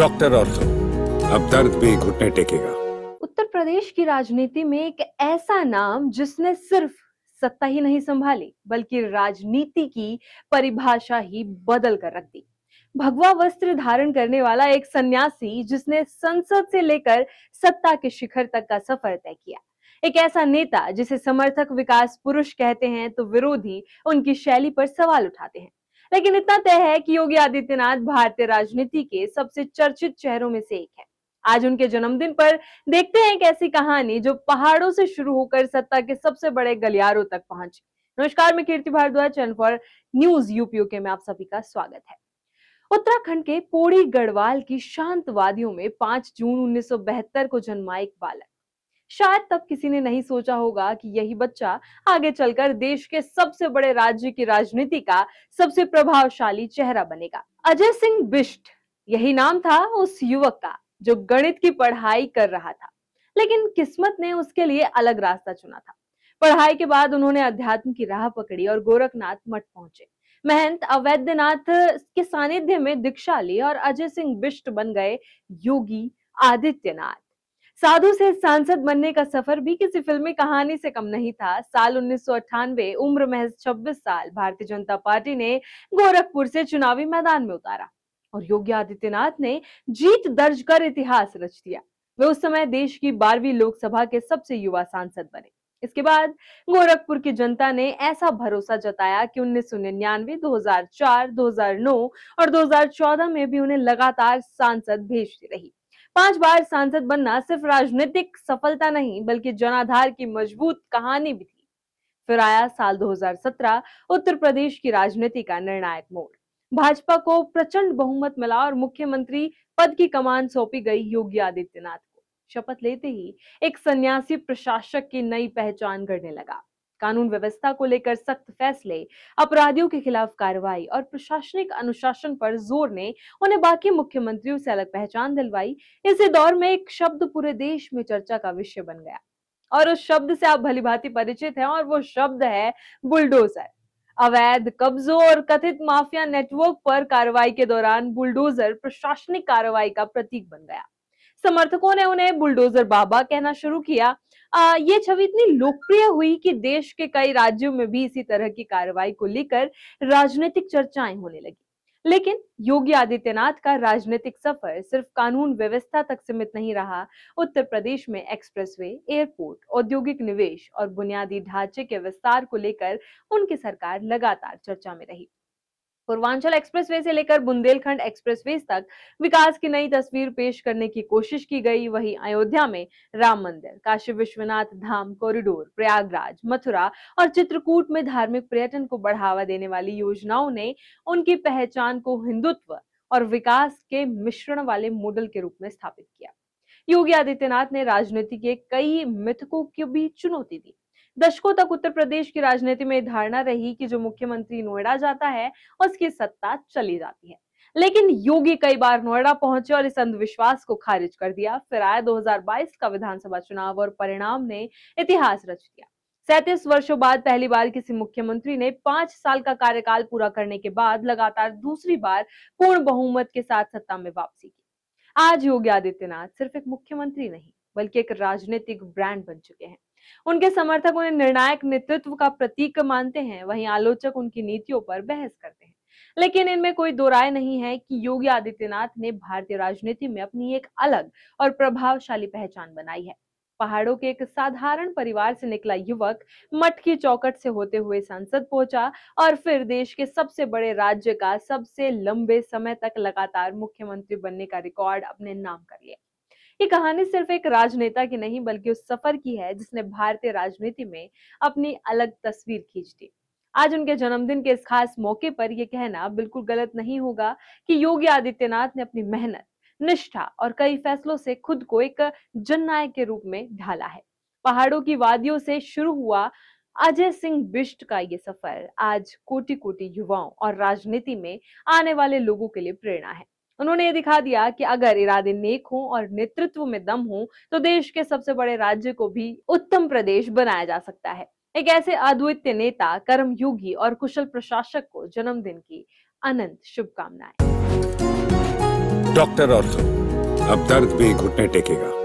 Doctor ortho, अब दर्द भी घुटने टेकेगा। उत्तर प्रदेश की राजनीति में एक ऐसा नाम जिसने सिर्फ सत्ता ही नहीं संभाली बल्कि राजनीति की परिभाषा ही बदल कर रख दी। भगवा वस्त्र धारण करने वाला एक सन्यासी जिसने संसद से लेकर सत्ता के शिखर तक का सफर तय किया। एक ऐसा नेता जिसे समर्थक विकास पुरुष कहते हैं तो विरोधी उनकी शैली पर सवाल उठाते हैं। लेकिन इतना तय है कि योगी आदित्यनाथ भारतीय राजनीति के सबसे चर्चित चेहरों में से एक है। आज उनके जन्मदिन पर देखते हैं एक ऐसी कहानी जो पहाड़ों से शुरू होकर सत्ता के सबसे बड़े गलियारों तक पहुंची। नमस्कार, मैं कीर्ति भारद्वाज, चैनल फॉर न्यूज यूपीओके में आप सभी का स्वागत है। उत्तराखंड के पौड़ी गढ़वाल की शांत वादियों में 5 जून 1972 को जन्मा एक बालक। शायद तब किसी ने नहीं सोचा होगा कि यही बच्चा आगे चलकर देश के सबसे बड़े राज्य की राजनीति का सबसे प्रभावशाली चेहरा बनेगा। अजय सिंह बिष्ट, यही नाम था उस युवक का जो गणित की पढ़ाई कर रहा था, लेकिन किस्मत ने उसके लिए अलग रास्ता चुना था। पढ़ाई के बाद उन्होंने अध्यात्म की राह पकड़ी और गोरखनाथ मठ पहुंचे। महंत अवैधनाथ के सानिध्य में दीक्षा ली और अजय सिंह बिष्ट बन गए योगी आदित्यनाथ। साधु से सांसद बनने का सफर भी किसी फिल्मी कहानी से कम नहीं था। साल 1998, उम्र महज 26 साल, भारतीय जनता पार्टी ने गोरखपुर से चुनावी मैदान में उतारा और योगी आदित्यनाथ ने जीत दर्ज कर इतिहास रच दिया। वे उस समय देश की 12वीं लोकसभा के सबसे युवा सांसद बने। इसके बाद गोरखपुर की जनता ने ऐसा भरोसा जताया कि 1999, 2004, 2009 और 2014 में भी उन्हें लगातार सांसद भेजती रही। 5 बार सांसद बनना सिर्फ राजनीतिक सफलता नहीं बल्कि जनाधार की मजबूत कहानी भी थी। फिर आया साल 2017, उत्तर प्रदेश की राजनीति का निर्णायक मोड़। भाजपा को प्रचंड बहुमत मिला और मुख्यमंत्री पद की कमान सौंपी गई योगी आदित्यनाथ को। शपथ लेते ही एक सन्यासी प्रशासक की नई पहचान गढ़ने लगा। कानून व्यवस्था को लेकर सख्त फैसले, अपराधियों के खिलाफ कार्रवाई और प्रशासनिक अनुशासन पर जोर ने उन्हें बाकी मुख्यमंत्रियों से अलग पहचान दिलवाई। इसी दौर में एक शब्द पूरे देश में चर्चा का विषय बन गया और उस शब्द से आप भलीभांति परिचित हैं और वो शब्द है बुलडोजर। अवैध कब्जों और कथित माफिया नेटवर्क पर कार्रवाई के दौरान बुलडोजर प्रशासनिक कार्रवाई का प्रतीक बन गया। समर्थकों ने उन्हें बुलडोजर बाबा कहना शुरू किया। ये छवि इतनी लोकप्रिय हुई कि देश के कई राज्यों में भी इसी तरह की कार्रवाई को लेकर राजनीतिक चर्चाएं होने लगी। लेकिन योगी आदित्यनाथ का राजनीतिक सफर सिर्फ कानून व्यवस्था तक सीमित नहीं रहा। उत्तर प्रदेश में एक्सप्रेसवे, एयरपोर्ट, औद्योगिक निवेश और बुनियादी ढांचे के विस्तार को लेकर उनकी सरकार लगातार चर्चा में रही। पूर्वांचल एक्सप्रेसवे से लेकर बुंदेलखंड एक्सप्रेसवे तक विकास की नई तस्वीर पेश करने की कोशिश की गई। वहीं अयोध्या में राम मंदिर, काशी विश्वनाथ धाम कॉरिडोर, प्रयागराज, मथुरा और चित्रकूट में धार्मिक पर्यटन को बढ़ावा देने वाली योजनाओं ने उनकी पहचान को हिंदुत्व और विकास के मिश्रण वाले मॉडल के रूप में स्थापित किया। योगी आदित्यनाथ ने राजनीति के कई मिथकों की भी चुनौती दी। दशकों तक उत्तर प्रदेश की राजनीति में धारणा रही कि जो मुख्यमंत्री नोएडा जाता है उसकी सत्ता चली जाती है। लेकिन योगी कई बार नोएडा पहुंचे और इस अंधविश्वास को खारिज कर दिया। फिर आया 2022 का विधानसभा चुनाव और परिणाम ने इतिहास रच दिया। 37 वर्षों बाद पहली बार किसी मुख्यमंत्री ने 5 साल का कार्यकाल पूरा करने के बाद लगातार दूसरी बार पूर्ण बहुमत के साथ सत्ता में वापसी की। आज योगी आदित्यनाथ सिर्फ एक मुख्यमंत्री नहीं बल्कि एक राजनीतिक ब्रांड बन चुके हैं। उनके समर्थक उन्हें निर्णायक नेतृत्व का प्रतीक मानते हैं, वहीं आलोचक उनकी नीतियों पर बहस करते हैं। लेकिन इनमें कोई दो राय नहीं है कि योगी आदित्यनाथ ने भारतीय राजनीति में अपनी एक अलग और प्रभावशाली पहचान बनाई है। पहाड़ों के एक साधारण परिवार से निकला युवक मठ की चौखट से होते हुए संसद पहुंचा और फिर देश के सबसे बड़े राज्य का सबसे लंबे समय तक लगातार मुख्यमंत्री बनने का रिकॉर्ड अपने नाम कर लिया। ये कहानी सिर्फ एक राजनेता की नहीं बल्कि उस सफर की है जिसने भारतीय राजनीति में अपनी अलग तस्वीर खींच दी। आज उनके जन्मदिन के इस खास मौके पर यह कहना बिल्कुल गलत नहीं होगा कि योगी आदित्यनाथ ने अपनी मेहनत, निष्ठा और कई फैसलों से खुद को एक जननायक के रूप में ढाला है। पहाड़ों की वादियों से शुरू हुआ अजय सिंह बिष्ट का ये सफर आज कोटि कोटि युवाओं और राजनीति में आने वाले लोगों के लिए प्रेरणा है। उन्होंने ये दिखा दिया कि अगर इरादे नेक हो और नेतृत्व में दम हो तो देश के सबसे बड़े राज्य को भी उत्तम प्रदेश बनाया जा सकता है। एक ऐसे अद्वितीय नेता, कर्मयोगी और कुशल प्रशासक को जन्मदिन की अनंत शुभकामनाएं। डॉक्टर ऑर्थो, अब दर्द भी घुटने टेकेगा।